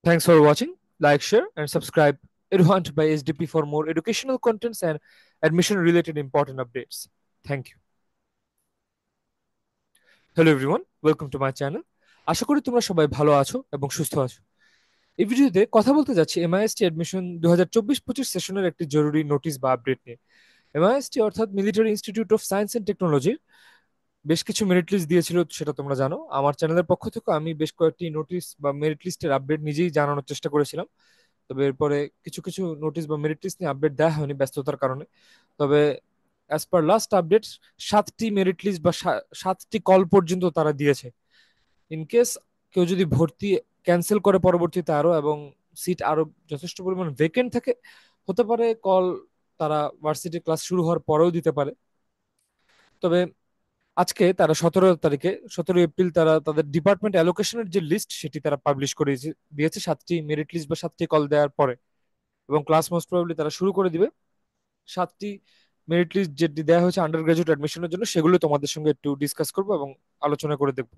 Thanks for watching. Like, share, and subscribe. Eduhunt by SDP for more educational contents and admission related important updates. Thank you. Hello everyone, welcome to my channel. আশা করি তোমরা সবাই ভালো আছো এবং সুস্থ আছো। এই ভিডিওতে কথা বলতে যাচ্ছি এমআইএসটি অ্যাডমিশন 2024-25 সেশনের একটি জরুরি নোটিশ বা আপডেট নিয়ে। এমআইএসটি অর্থাৎ military institute of science and টেকনোলজির বেশ কিছু মেরিট লিস্ট দিয়েছিল, সেটা তোমরা জানো। আমার চ্যানেলের পক্ষ থেকে আমি বেশ কয়েকটি নোটিশ বা মেরিট লিস্টের আপডেট নিজেই জানানোর চেষ্টা করেছিলাম। তবে এরপরে কিছু কিছু নোটিশ বা মেরিট লিস্ট নিয়ে আপডেট দেওয়া হয়নি ব্যস্ততার কারণে। তবে অ্যাজ পার লাস্ট আপডেট 7টি মেরিট লিস্ট বা 7টি কল পর্যন্ত তারা দিয়েছে। ইন কেস কেউ যদি ভর্তি ক্যান্সেল করে পরবর্তীতে আরো, এবং সিট আরো যথেষ্ট পরিমাণ ভেকেন্ট থাকে, হতে পারে কল তারা ভার্সিটি ক্লাস শুরু হওয়ার পরেও দিতে পারে। তবে আজকে তারা 17 তারিখে, 17 এপ্রিল, তারা তাদের ডিপার্টমেন্ট অ্যালোকেশনের যে লিস্ট সেটি তারা পাবলিশ করে দিয়েছে 7টি মেরিট লিস্ট বা 7টি কল দেওয়ার পরে। এবং ক্লাস মোস্ট প্রবাবলি তারা শুরু করে দিবে। 7টি মেরিট লিস্ট যেটি দেওয়া হয়েছে আন্ডার গ্রাজুয়েট অ্যাডমিশনের জন্য, সেগুলো তোমাদের সঙ্গে একটু ডিসকাস করবো এবং আলোচনা করে দেখবো।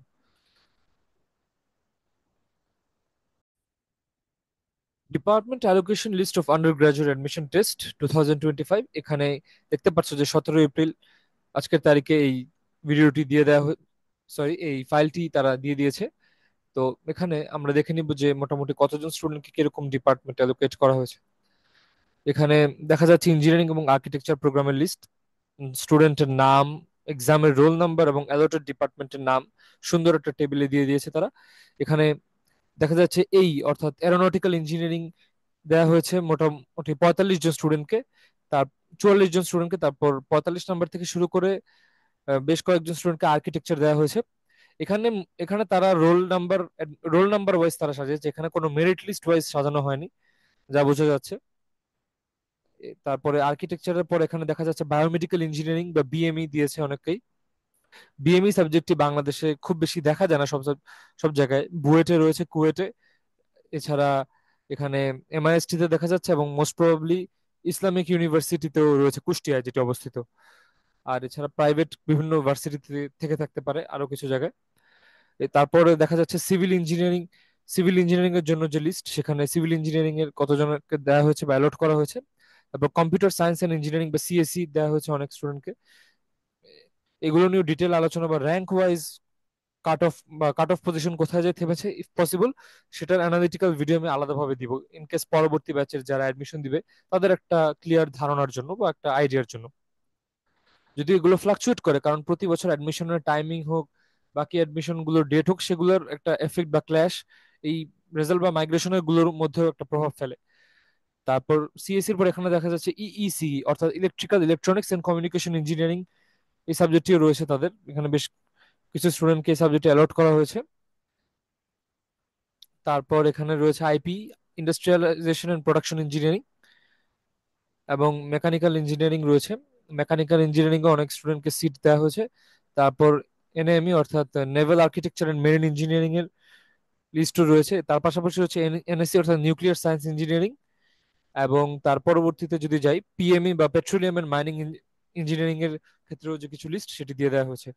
Department allocation list of undergraduate admission test 2025, এখানে দেখতে পাচ্ছ যে 17 এপ্রিল আজকের তারিখে এই ভিডিওটি দিয়ে দেওয়া, সরি, এই ফাইলটি তারা দিয়ে দিয়েছে। তো এখানে আমরা দেখে নিব যে মোটামুটি কতজন স্টুডেন্টকে কিরকম ডিপার্টমেন্ট অ্যালোকেট করা হয়েছে। এখানে দেখা যাচ্ছে ইঞ্জিনিয়ারিং এবং আর্কিটেকচার প্রোগ্রামের লিস্ট, স্টুডেন্টের নাম, এক্সামের রোল নাম্বার এবং অ্যালটেড ডিপার্টমেন্টের নাম সুন্দর একটা টেবিলে দিয়ে দিয়েছে তারা। এখানে দেখা যাচ্ছে এই অর্থাৎ এরোনটিক্যাল ইঞ্জিনিয়ারিং দেওয়া হয়েছে মোটামুটি 45 জন স্টুডেন্টকে, তার 44 জন স্টুডেন্টকে, তারপর 45 নাম্বার থেকে শুরু করে বেশ কয়েকজন স্টুডেন্টকে আর্কিটেকচার দেওয়া হয়েছে। এখানে এখানে তারা রোল নাম্বার ওয়াইজ তারা সাজিয়েছে, এখানে কোনো মেরিট লিস্ট ওয়াইজ সাজানো হয়নি, যা বোঝা যাচ্ছে। তারপরে আর্কিটেকচারের পর এখানে দেখা যাচ্ছে বায়োমেডিক্যাল ইঞ্জিনিয়ারিং বা বিএমই দিয়েছে অনেকেই। বিএমই সাবজেক্টটি বাংলাদেশে খুব বেশি দেখা যায় না, সব সব সব জায়গায়। বুয়েটে রয়েছে, কুয়েটে, এছাড়া এখানে এমআইএসটি তে দেখা যাচ্ছে, এবং মোস্ট প্রবাবলি ইসলামিক ইউনিভার্সিটিতেও রয়েছে, কুষ্টিয়ায় যেটি অবস্থিত। আর এছাড়া প্রাইভেট বিভিন্ন ভার্সিটি থেকে থাকতে পারে আরো কিছু জায়গায়। তারপরে দেখা যাচ্ছে সিভিল ইঞ্জিনিয়ারিং এর জন্য যে লিস্ট, সেখানে সিভিল ইঞ্জিনিয়ারিং এর কতজনকে দেওয়া হয়েছে বা অ্যালট করা হয়েছে। তারপর কম্পিউটার সায়েন্স এন্ড ইঞ্জিনিয়ারিং বা সিএসসি দেওয়া হয়েছে অনেক স্টুডেন্টকে। এগুলো নিয়ে ডিটেল আলোচনা বা rank wise cut off position কোথায় যায় থেমেছে, ইফ পসিবল সেটার অ্যানালিটিক্যাল ভিডিও আমি আলাদাভাবে দিব, ইন কেস পরবর্তী ব্যাচের যারা অ্যাডমিশন দিবে তাদের একটা ক্লিয়ার ধারণার জন্য বা একটা আইডিয়ার জন্য। যদি এগুলো ফ্লাকচুয়েট করে, কারণ প্রতি বছর অ্যাডমিশনের টাইমিং হোক, বাকি অ্যাডমিশন গুলোর ডেট হোক, সেগুলোর একটা এফেক্ট বা ক্ল্যাশ এই রেজাল্ট বা মাইগ্রেশনের গুলোর মধ্যেও একটা প্রভাব ফেলে। তারপর সিএসসির পর এখানে দেখা যাচ্ছে ইইসি অর্থাৎ electrical electronics and communication engineering, এই সাবজেক্টটিও রয়েছে তাদের। এখানে বেশ কিছু স্টুডেন্টকে এই সাবজেক্টে অ্যালট করা হয়েছে। তারপর এখানে রয়েছে IP, industrialisation and production engineering, এবং মেকানিক্যাল ইঞ্জিনিয়ারিং রয়েছে। মেকানিক্যাল ইঞ্জিনিয়ারিং এ অনেক স্টুডেন্টকে সিট দেওয়া হয়েছে। তারপর এনএমই অর্থাৎ naval architecture and marine engineering এর লিস্টও রয়েছে। তার পাশাপাশি রয়েছে এনএসসি অর্থাৎ নিউক্লিয়ার সায়েন্স ইঞ্জিনিয়ারিং। এবং তার পরবর্তীতে যদি যাই, পিএমই বা পেট্রোলিয়াম এন্ড মাইনিং ইঞ্জিনিয়ারিং এর ক্ষেত্রেও যে কিছু লিস্ট সেটি দিয়ে দেওয়া হয়েছে।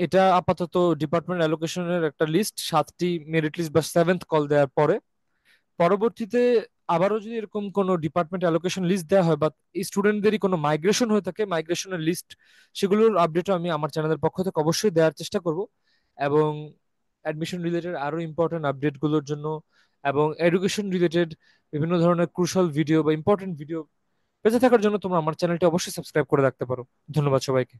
এটা আপাতত ডিপার্টমেন্ট অ্যালোকেশনের একটা লিস্ট, 7টি মেরিট লিস্ট বা 7th কল দেওয়ার পরে। পরবর্তীতে আবারও যদি এরকম কোনো ডিপার্টমেন্ট অ্যালোকেশন লিস্ট দেওয়া হয় বা এই স্টুডেন্টদেরই কোনো মাইগ্রেশন হয়ে থাকে, মাইগ্রেশনের লিস্ট, সেগুলোর আপডেটও আমি আমার চ্যানেলের পক্ষ থেকে অবশ্যই দেওয়ার চেষ্টা করব। এবং অ্যাডমিশন রিলেটেড আরো ইম্পর্টেন্ট আপডেটগুলোর জন্য এবং এডুকেশন রিলেটেড বিভিন্ন ধরনের ক্রুশাল ভিডিও বা ইম্পর্টেন্ট ভিডিও পেতে থাকার জন্য তোমরা আমার চ্যানেলটি অবশ্যই সাবস্ক্রাইব করে রাখতে পারো। ধন্যবাদ সবাইকে।